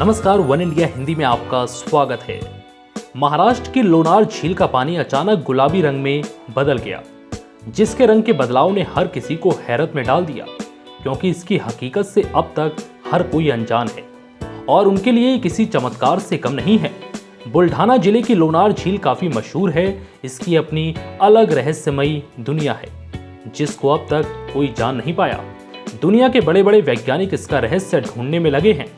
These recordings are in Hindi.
नमस्कार, वन इंडिया हिंदी में आपका स्वागत है। महाराष्ट्र की लोनार झील का पानी अचानक गुलाबी रंग में बदल गया, जिसके रंग के बदलाव ने हर किसी को हैरत में डाल दिया, क्योंकि इसकी हकीकत से अब तक हर कोई अनजान है और उनके लिए किसी चमत्कार से कम नहीं है। बुल्ढाना जिले की लोनार झील काफी मशहूर है। इसकी अपनी अलग रहस्यमयी दुनिया है, जिसको अब तक कोई जान नहीं पाया। दुनिया के बड़े बड़े वैज्ञानिक इसका रहस्य ढूंढने में लगे हैं।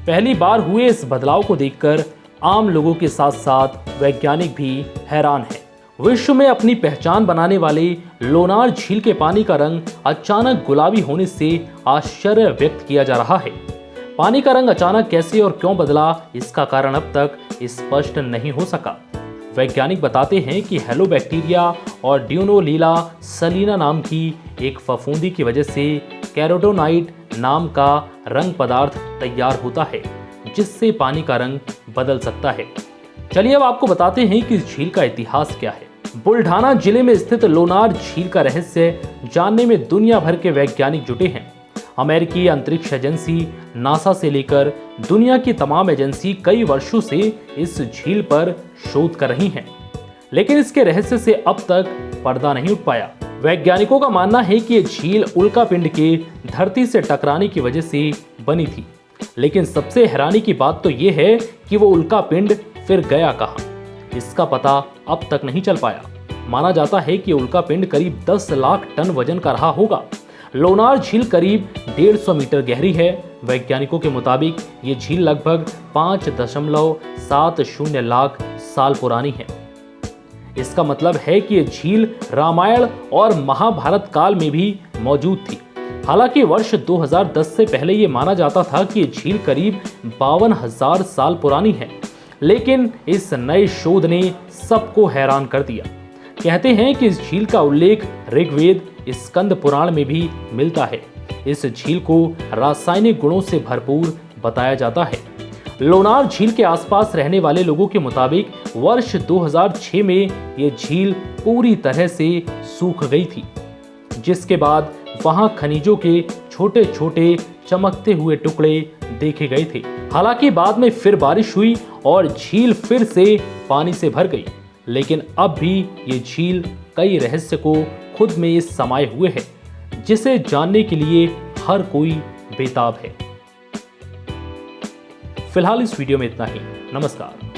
पहली बार हुए इस बदलाव को देखकर आम लोगों के साथ साथ वैज्ञानिक भी हैरान हैं। विश्व में अपनी पहचान बनाने वाले लोनार झील के पानी का रंग अचानक गुलाबी होने से आश्चर्य व्यक्त किया जा रहा है। पानी का रंग अचानक कैसे और क्यों बदला, इसका कारण अब तक स्पष्ट नहीं हो सका। वैज्ञानिक बताते हैं कि हेलोबैक्टीरिया और ड्यूनोलीला सलीना नाम की एक फफूंदी की वजह से कैरोटोनाइट नाम का रंग पदार्थ तैयार होता है, जिससे पानी का रंग बदल सकता है। चलिए अब आपको बताते हैं कि इस झील का इतिहास क्या है। बुल्ढाना जिले में स्थित लोनार झील का रहस्य जानने में दुनिया भर के वैज्ञानिक जुटे हैं। अमेरिकी अंतरिक्ष एजेंसी नासा से लेकर दुनिया की तमाम एजेंसी कई वर्षों से इस झील पर शोध कर रही हैं, लेकिन इसके रहस्य से अब तक पर्दा नहीं उठ पाया। वैज्ञानिकों का मानना है कि ये झील उल्का पिंड के धरती से टकराने की वजह से बनी थी, लेकिन सबसे हैरानी की बात तो ये है कि वो उल्का पिंड फिर गया कहाँ, इसका पता अब तक नहीं चल पाया। माना जाता है कि उल्का पिंड करीब 10 लाख टन वजन का रहा होगा। लोनार झील करीब 150 मीटर गहरी है। वैज्ञानिकों के मुताबिक ये झील लगभग 5.70 लाख साल पुरानी है। इसका मतलब है कि ये झील रामायण और महाभारत काल में भी मौजूद थी। हालांकि वर्ष 2010 से पहले ये माना जाता था कि ये झील करीब 52,000 साल पुरानी है, लेकिन इस नए शोध ने सबको हैरान कर दिया। कहते हैं कि इस झील का उल्लेख ऋग्वेद स्कंद पुराण में भी मिलता है। इस झील को रासायनिक गुणों से भरपूर बताया जाता है। लोनार झील के आसपास रहने वाले लोगों के मुताबिक वर्ष 2006 में यह झील पूरी तरह से सूख गई थी, जिसके बाद वहां खनिजों के छोटे छोटे चमकते हुए टुकड़े देखे गए थे। हालांकि बाद में फिर बारिश हुई और झील फिर से पानी से भर गई, लेकिन अब भी ये झील कई रहस्य को खुद में समाये हुए है, जिसे जानने के लिए हर कोई बेताब है। फिलहाल इस वीडियो में इतना ही। नमस्कार।